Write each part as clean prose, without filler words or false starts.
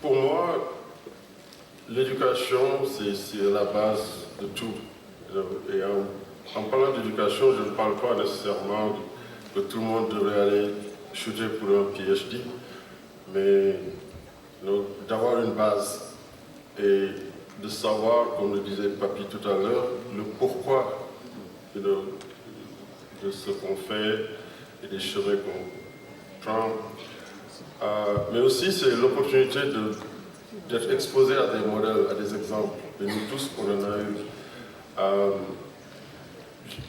pour moi, l'éducation, c'est la base de tout. Et en parlant d'éducation, je ne parle pas nécessairement que tout le monde devrait aller shooter pour un PhD, mais d'avoir une base et de savoir, comme le disait Papy tout à l'heure, le pourquoi de ce qu'on fait et des chemins qu'on prend. Mais aussi, c'est l'opportunité d'être exposé à des modèles, à des exemples. Et nous tous, on en a eu.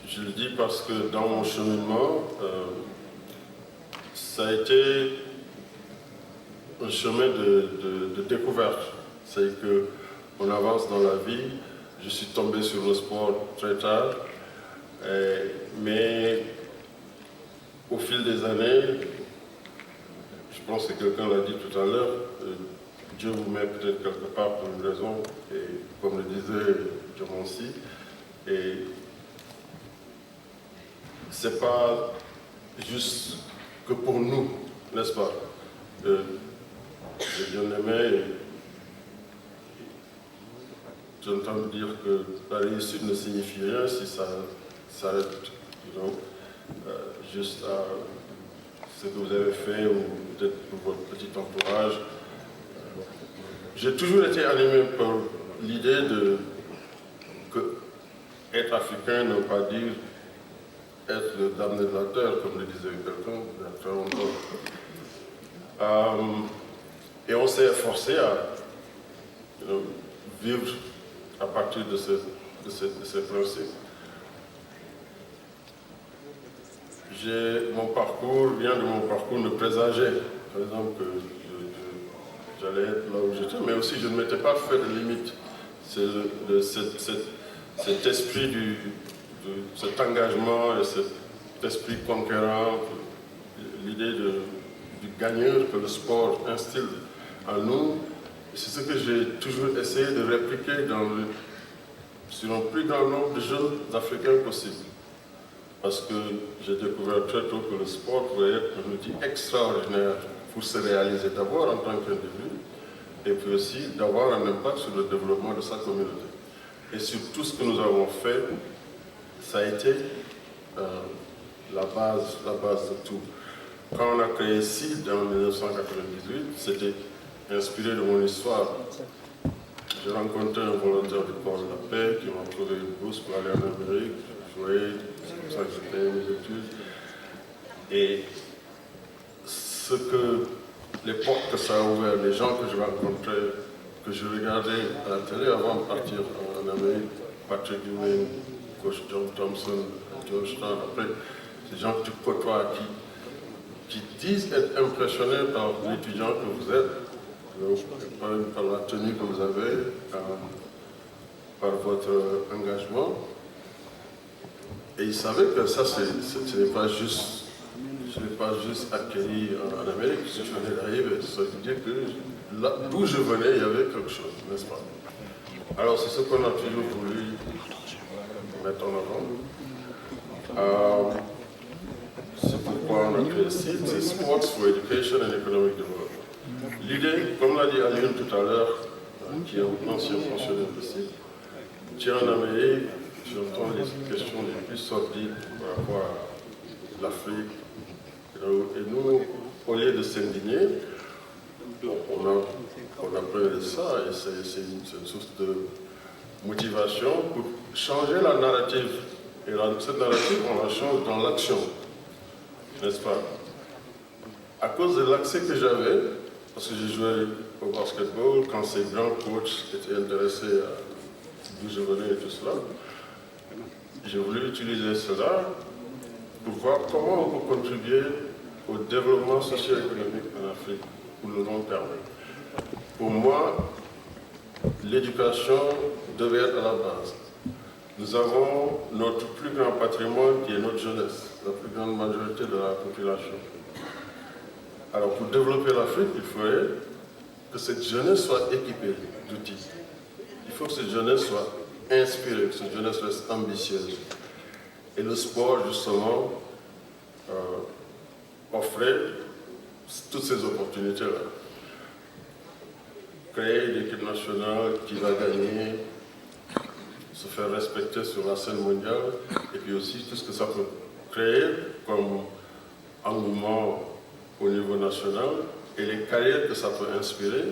Je le dis parce que dans mon cheminement, ça a été un chemin de découverte. C'est qu'on avance dans la vie. Je suis tombé sur le sport très tard. Mais au fil des années, je pense que quelqu'un l'a dit tout à l'heure, Dieu vous met peut-être quelque part pour une raison, et comme le disait Diomansi, et c'est pas juste que pour nous, n'est-ce pas? J'ai bien aimé, j'entends dire que la réussite ne signifie rien si ça s'arrête, juste à ce que vous avez fait ou peut-être pour votre petit entourage. J'ai toujours été animé par l'idée que être africain ne veut pas dire être le damné de la terre, comme le disait quelqu'un il y a très longtemps. Et on s'est efforcé à vivre à partir de ces principes. Mon parcours vient de mon parcours de présager. Par exemple, que j'allais être là où j'étais, mais aussi je ne m'étais pas fait de limite. C'est cet esprit, cet engagement et cet esprit conquérant, l'idée du gagneur que le sport instille en nous. C'est ce que j'ai toujours essayé de répliquer sur un plus grand nombre de jeunes Africains possible. Parce que j'ai découvert très tôt que le sport pouvait être un outil extraordinaire pour se réaliser d'abord en tant qu'individu, et puis aussi d'avoir un impact sur le développement de sa communauté. Et sur tout ce que nous avons fait, ça a été la base de tout. Quand on a créé CID en 1998, c'était inspiré de mon histoire. J'ai rencontré un volontaire du corps de la paix qui m'a trouvé une bourse pour aller en Amérique, jouer, c'est comme ça que j'ai fait mes études. Et les portes que ça a ouvert, les gens que je rencontrais, que je regardais à la télé avant de partir en Amérique, Patrick Ewing, coach John Thompson, Georgetown, après, ces gens que tu côtoies qui disent être impressionnés par l'étudiant que vous êtes, par la tenue que vous avez, par votre engagement. Et ils savaient que ça, ce n'est pas juste accueilli en Amérique, je venais d'arriver. Ça veut dire que d'où je venais, il y avait quelque chose, n'est-ce pas? Alors c'est ce qu'on a toujours voulu mettre en avant. C'est pourquoi on a créé CID, c'est Sports for Education and Economic Development. L'idée, comme l'a dit Aline tout à l'heure, qui est un ancien fonctionnaire de CID, tiens en Amérique, j'entends les questions les plus sordides par rapport à l'Afrique. Et nous, au lieu de s'indigner, on a pris de ça et c'est une source de motivation pour changer la narrative. Et cette narrative, on la change dans l'action, n'est-ce pas? À cause de l'accès que j'avais, parce que j'ai joué au basketball, quand ces grands coachs étaient intéressés à d'où je venais et tout cela, j'ai voulu utiliser cela pour voir comment on peut contribuer au développement socio-économique en Afrique pour le long terme. Pour moi, l'éducation devait être à la base. Nous avons notre plus grand patrimoine qui est notre jeunesse, la plus grande majorité de la population. Alors pour développer l'Afrique, il faudrait que cette jeunesse soit équipée d'outils. Il faut que cette jeunesse soit inspirée, que cette jeunesse reste ambitieuse. Et le sport, justement, offrait toutes ces opportunités-là. créer une équipe nationale qui va gagner, se faire respecter sur la scène mondiale, et puis aussi tout ce que ça peut créer comme engouement au niveau national et les carrières que ça peut inspirer.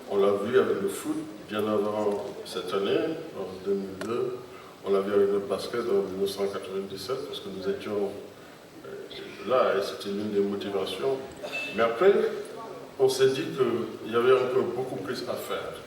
On l'a vu avec le foot bien avant cette année, en 2002. On l'a vu avec le basket en 1997 parce que nous étions là et c'était l'une des motivations. Mais après, on s'est dit qu'il y avait encore beaucoup plus à faire.